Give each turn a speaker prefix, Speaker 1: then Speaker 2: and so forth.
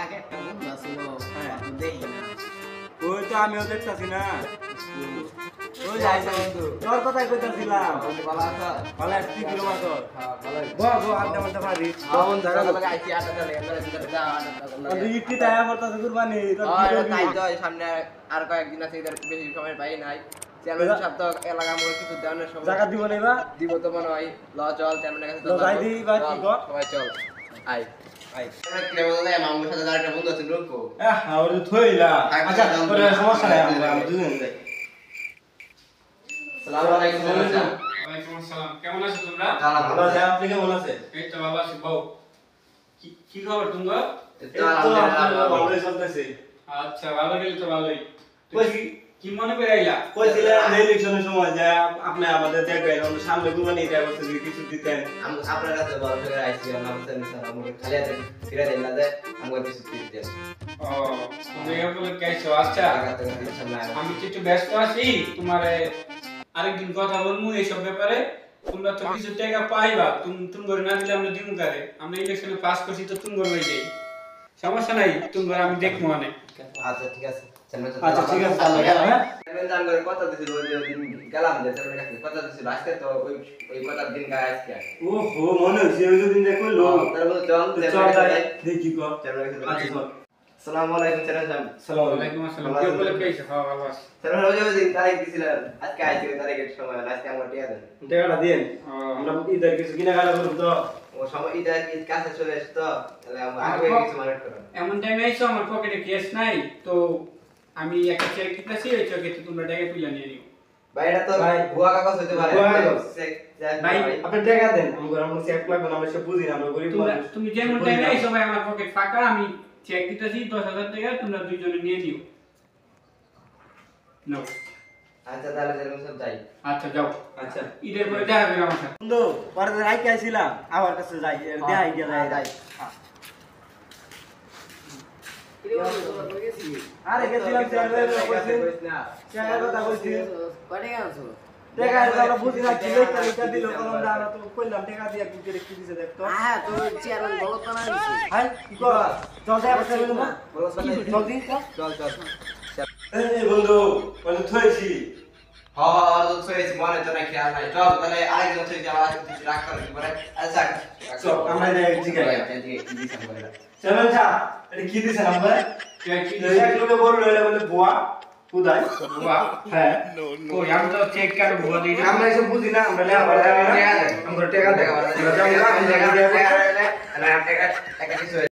Speaker 1: আগে একটা বন্ধু আছিল তো দেখি না
Speaker 2: ওই তো আমিও দেখতাছি না ওই যাই বন্ধু তোর কথাই কইতাছিলাম
Speaker 1: ভালো আছো
Speaker 2: ভালো আছি তুই কিরকম আছো
Speaker 1: হ্যাঁ ভালো
Speaker 2: গো আড্ডা মারতে পারি
Speaker 1: বন্ধু জায়গা লাগা আইছি আটা চলে এবারে ভিতরে যা আটা
Speaker 2: তুই ইতি দায়া করতাছ কুরবানি তোর কি করবি?
Speaker 1: তাই তো সামনে আর কয়েকদিন আছে এদের বেশি সময় পাই নাই চ্যানেল সপ্তাহ এলাকা মোর কিছু দেওয়ার সময়
Speaker 2: জায়গা দিব না
Speaker 1: দিব তো মনে হয় ল চল চ্যানেলের কাছে
Speaker 2: ল যাই দিই বা কি কর
Speaker 1: সবাই চল আই
Speaker 2: আই
Speaker 1: আমরা কে বলে মামুর সাথে আরেকটা বন্ধু আছে রুকো
Speaker 2: ওরে থইলা আচ্ছা তোর সমস্যা নাই আমরা দুজন যাই
Speaker 1: আসসালামু আলাইকুম
Speaker 3: ওয়ালাইকুম আসসালাম কেমন আছো তোমরা
Speaker 2: ভালো আছে আপনি কেমন আছে
Speaker 3: এই তো ভালো আছি বউ কি খবর তোমরা
Speaker 2: এই তো আলহামদুলিল্লাহ ভালোই চলতেছে
Speaker 3: আচ্ছা ভালো গেলে তো ভালোই
Speaker 2: কই
Speaker 3: কি মনে করে আইলা
Speaker 2: কইছিলেন ইলেকশনের সময় যে আপনি আমাদের দেখবেন আমরা সামনে কুরবানি দেয়া করতে যদি কিছু দিতেন
Speaker 1: আপনার কাছে বড় করে আইছি আমরা আমাদের খালি হাতে ফিরে দেন না যে আমাদের কিছু দিতে
Speaker 3: ও তুমি এই বলে কেছো আচ্ছা
Speaker 1: লাগাতে ইনশাআল্লাহ
Speaker 3: আমি তো একটু ব্যস্ত আছি তোমারে আরেকদিন কথা বলবো এই সব ব্যাপারে তোমরা তো কিছু টাকা পাইবা তুমি করে না দিলে আমরা দিমু কারে আমরা ইলেকশনে পাস করছি তো তুমি করে যাই সমস্যা নাই তুমি আমি দেখবো অনেক
Speaker 1: আচ্ছা ঠিক আছে
Speaker 2: আচ্ছা ঠিক আছে তাহলে গেলাম হ্যাঁ
Speaker 1: জান করে কথা দিছিল ওই দিন গেলাম যে তার কাছে কথা দিছিল আজকে তো ওই কথা দিন গায় আজকে
Speaker 2: ওহো মনে হচ্ছে ওই দিন যে কইলো
Speaker 1: তার মধ্যে চল
Speaker 2: চল যাই দেখি কর
Speaker 1: চ্যানেল
Speaker 2: আচ্ছা চল
Speaker 1: আসসালামু আলাইকুম চ্যানেল
Speaker 2: আসসালামু
Speaker 3: ওয়ালাইকুম আসসালাম কি বলে কেছো হ্যাঁ ভালো আছি
Speaker 1: চ্যানেল ওই দিন তারিখ দিছিলেন আজকে আইছি তারিখের সময় আজকে আমরা টিয়া দেন
Speaker 2: টাকাটা দিন আমরা ঈদের কিছু কেনাকাটা করব তো
Speaker 1: ও সময় ঈদ কাছে চলে আসছে তো তাহলে আমরা আগে কিছু মার্কেট করব
Speaker 3: এমন টাইমে আইছো আমার পকেটে ক্যাশ নাই তো আমি একটা চেক দিতেছি ওই চেকে তোমরা টাকা তুলে নিয়ে নিও
Speaker 1: ভাই এটা তো
Speaker 2: ভাই,
Speaker 1: ভুয়া কাগজ হতে পারে
Speaker 2: ভুয়া কাগজ।
Speaker 3: ভাই,
Speaker 2: আপনি টাকা দেন আমরা চেক লাগবে না আমরা সব বুঝি না আমরা গরিব
Speaker 3: তোমরা
Speaker 2: মানুষ
Speaker 3: তুমি যেমন টাইমে আইছো ভাই আমার পকেট ফাঁকা আমি চেক দিতেছি 10,000 টাকা তোমরা দুইজনে নিয়ে নিও নাও
Speaker 1: আচ্ছা তাহলে যেরকম সব যাই
Speaker 3: আচ্ছা যাও
Speaker 2: আচ্ছা
Speaker 3: ঈদের পরে দেখা হবে আমার সাথে
Speaker 2: বন্ধু পরে তো রাইকে আইছিলাম আমার কাছে যাই দেখাই গিয়া যাই আরে গেছিলাম চেয়ারম্যান কইছি চেয়ারম্যান কথা কইছি টাকা আমরা বুঝি না কি লেখা লেখা দিল কলম দাও তো কইলাম টাকা দিয়া কি করে কি দিছে দেখতো হ্যাঁ কি কর চল যাই বসে বলবো চল দিন
Speaker 1: চল চল
Speaker 2: এই বন্ধু বন্ধু থইছি
Speaker 1: তো সইছে মনে তো না খেয়াল নাই চল তাহলে আরেকজন সই যাওয়া কিছু রাখ করে কি বলে আচ্ছা
Speaker 2: চল আমরা যাই জিগাই চলেন যা এটা কি দিছেন আমরা
Speaker 3: কি
Speaker 2: এক লোকে বড় লইলে বলে বুয়া কুদাই
Speaker 3: বাহ
Speaker 2: হ্যাঁ
Speaker 3: কই আমি তো চেক কার ভুয়া দিই
Speaker 2: আমরা এসব বুঝি না আমরা লেখা পড়া জানি না আমরা টাকা দেখা
Speaker 1: টাকা টাকা টাকা টাকা